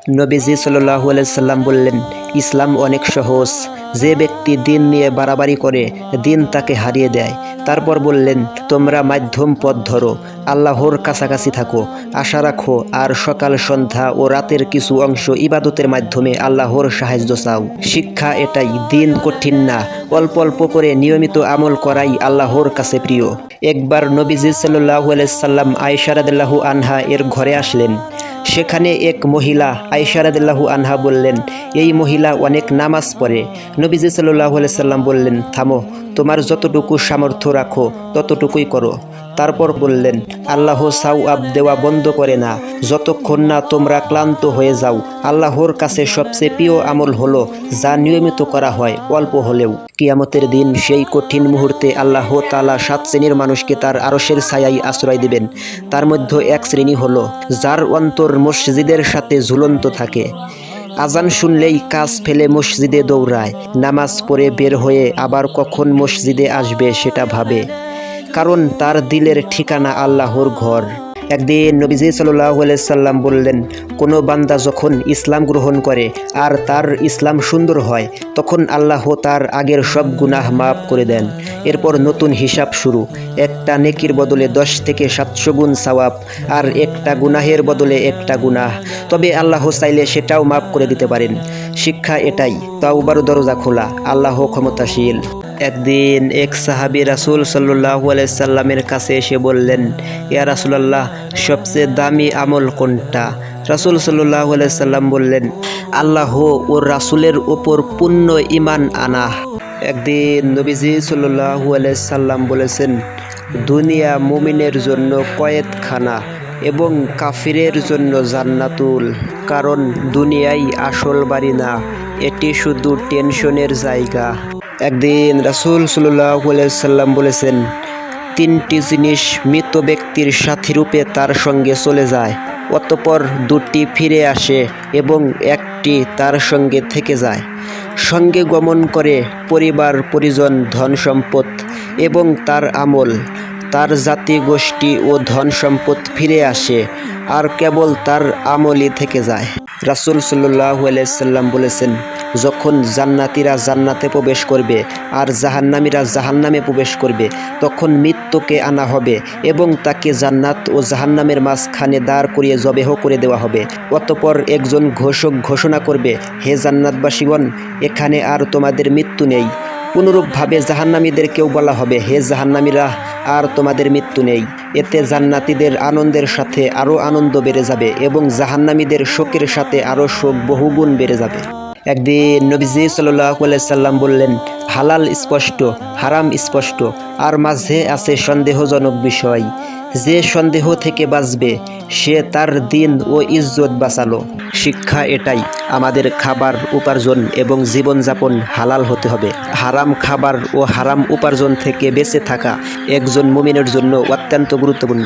নবীজি সাল্লাল্লাহু আলাইহি সাল্লাম বললেন, ইসলাম অনেক সহজ। যে ব্যক্তি দিন নিয়ে বাড়াবাড়ি করে, দিন তাকে হারিয়ে দেয়। তারপর বললেন, তোমরা মাধ্যম পথ ধরো, আল্লাহর কাছাকাছি থাকো, আশা রাখো, আর সকাল সন্ধ্যা ও রাতের কিছু অংশ ইবাদতের মাধ্যমে আল্লাহর সাহায্য চাও। শিক্ষা এটাই, দিন কঠিন না, অল্প অল্প করে নিয়মিত আমল করাই আল্লাহর কাছে প্রিয়। একবার নবীজি সাল্লাল্লাহু আলাইহি সাল্লাম আয়েশা রাদিয়াল্লাহু আনহা এর ঘরে আসলেন। সেখানে এক মহিলা আয়েশা রাদিয়াল্লাহু আনহা বললেন, এই মহিলা অনেক নামাজ পড়ে। নবীজি সাল্লাল্লাহু আলাইহি সাল্লাম বললেন, থামো, তোমার যতটুকু সামর্থ্য রাখো ততটুকুই করো। তারপর বললেন, আল্লাহ সাওয়াব দেওয়া বন্ধ করে না যতক্ষণ না তোমরা ক্লান্ত হয়ে যাও। আল্লাহর কাছে সবচেয়ে প্রিয় আমল হলো যা নিয়মিত করা হয়, অল্প হলেও। কিয়ামতের দিন সেই কঠিন মুহূর্তে আল্লাহ তাআলা 7 শ্রেণীর মানুষকে তার আরশের ছায়ায় আশ্রয় দিবেন। তার মধ্যে এক শ্রেণী হলো যার অন্তর মসজিদের সাথে ঝুলন্ত থাকে। আজান শুনলেই কাজ ফেলে মসজিদে দৌড়ায়, নামাজ পড়ে বের হয়ে আবার কখন মসজিদে আসবে সেটা ভাবে, কারণ তার দিলের ঠিকানা আল্লাহর ঘর। একদিন নবীজি সাল্লাল্লাহু আলাইহি সাল্লাম বললেন, কোনো বান্দা যখন ইসলাম গ্রহণ করে আর তার ইসলাম সুন্দর হয়, তখন আল্লাহ তার আগের সব গুনাহ মাফ করে দেন। এরপর নতুন হিসাব শুরু। একটা নেকির বদলে 10 থেকে 700 গুণ সওয়াব, আর একটা গুনাহের বদলে একটা গুনাহ। তবে আল্লাহ চাইলে সেটাও মাফ করে দিতে পারেন। শিক্ষা এটাই, তাওবার দরজা খোলা, আল্লাহ ক্ষমতাশীল। একদিন এক সাহাবী রাসূল সাল্লাল্লাহু আলাইহি সাল্লামের কাছে এসে বললেন, ইয়া রাসূলুল্লাহ, সবচেয়ে দামি আমল কোনটা? রাসূল সাল্লাল্লাহু আলাইহি সাল্লাম বললেন, আল্লাহ ও রাসূলের উপর পূর্ণ ঈমান আনা। একদিন নবীজি সাল্লাল্লাহু আলাইহি সাল্লাম বলেছেন, দুনিয়া মুমিনের জন্য কয়েদখানা এবং কাফিরের জন্য জান্নাতুল। কারণ দুনিয়াই আসল বাড়ি না, এটি শুধু টেনশনের জায়গা। একদিন রাসূল সাল্লাল্লাহু আলাইহি সাল্লাম বলেছেন, 3টি জিনিস মৃত ব্যক্তির সাথীরূপে তার সঙ্গে চলে যায়, অতঃপর 2টি ফিরে আসে এবং 1টি তার সঙ্গে থেকে যায়। সঙ্গে গমন করে পরিবার পরিজন, ধন সম্পদ এবং তার আমল। তার জাতি গোষ্ঠী ও ধন সম্পদ ফিরে আসে, আর কেবল তার আমলই থেকে যায়। রাসূল সাল্লাল্লাহু আলাইহি সাল্লাম বলেছেন, যখন জান্নাতীরা জান্নাতে প্রবেশ করবে আর জাহান্নামীরা জাহান্নামে প্রবেশ করবে, তখন মৃত্যুকে আনা হবে এবং তাকে জান্নাত ও জাহান্নামের মাঝখানে দাঁড় করিয়ে জবেহ করে দেওয়া হবে। অতঃপর একজন ঘোষক ঘোষণা করবে, হে জান্নাতবাসীগণ, এখানে আর তোমাদের মৃত্যু নেই। অনুরূপভাবে জাহান্নামীদেরকেও বলা হবে, হে জাহান্নামীরা, আর তোমাদের মৃত্যু নেই। এতে জান্নাতীদের আনন্দের সাথে আরও আনন্দ বেড়ে যাবে এবং জাহান্নামীদের শোকের সাথে আরও শোক বহুগুণ বেড়ে যাবে। একদিন নবীজি সাল্লাল্লাহু আলাইহি সাল্লাম বললেন, হালাল স্পষ্ট, হারাম স্পষ্ট, আর মাঝে আছে সন্দেহজনক বিষয়। যে সন্দেহ থেকে বাঁচবে সে তার দিন ও ইজ্জত বাঁচালো। শিক্ষা এটাই, আমাদের খাবার, উপার্জন এবং জীবনযাপন হালাল হতে হবে। হারাম খাবার ও হারাম উপার্জন থেকে বেঁচে থাকা একজন মুমিনের জন্য অত্যন্ত গুরুত্বপূর্ণ।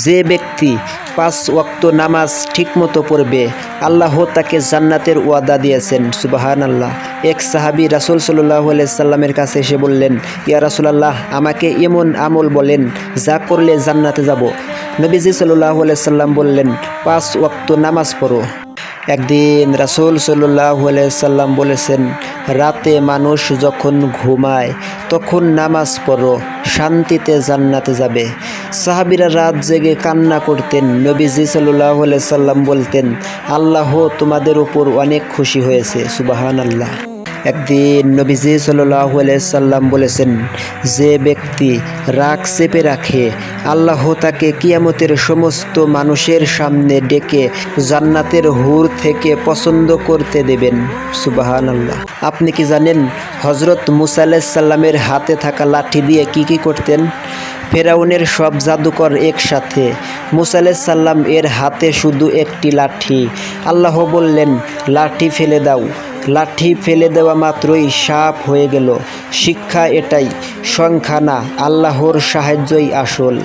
যে ব্যক্তি 5 ওয়াক্ত নামাজ ঠিকমতো পড়বে, আল্লাহ তাকে জান্নাতের ওয়াদা দিয়েছেন। সুবহানাল্লাহ। এক সাহাবী রাসূল সাল্লাল্লাহু আলাইহি সাল্লামের কাছে এসে বললেন, ইয়া রাসূলুল্লাহ, আমাকে এমন আমল বলেন যা করলে জান্নাতে যাব। নবীজি সাল্লাল্লাহু আলাইহি সাল্লাম বললেন, 5 ওয়াক্ত নামাজ পড়ো। একদিন রাসূল সাল্লাল্লাহু আলাইহি সাল্লাম বলেছেন, রাতে মানুষ যখন ঘুমায় তখন নামাজ পড়ো, শান্তিতে জান্নাতে যাবে। সাহাবীরা রাত জেগে কান্না করতেন। নবীজি সাল্লাল্লাহু আলাইহি সাল্লাম বলতেন, আল্লাহ তোমাদের উপর অনেক খুশি হয়েছে। সুবহানাল্লাহ। একদিন নবীজি সাল্লাল্লাহু আলাইহি সাল্লাম বলেছেন, যে ব্যক্তি রাগ চেপে রাখে, আল্লাহ তাকে কিয়ামতের সমস্ত মানুষের সামনে ডেকে জান্নাতের হুর থেকে পছন্দ করতে দেবেন। সুবহানাল্লাহ। আপনি কি জানেন হযরত মুসা আলাইহিস সালামের হাতে থাকা লাঠি দিয়ে কি করতেন? ফেরাউনের সব জাদুকর একসাথে, মুসা আলাইহিস সালাম এর হাতে শুধু একটি লাঠি। আল্লাহ বললেন, লাঠি ফেলে দাও। লাঠি ফেলে দেওয়া মাত্রই সাপ হয়ে গেল। শিক্ষা এটাই, সংখ্যা না, আল্লাহর সাহায্যই আসল।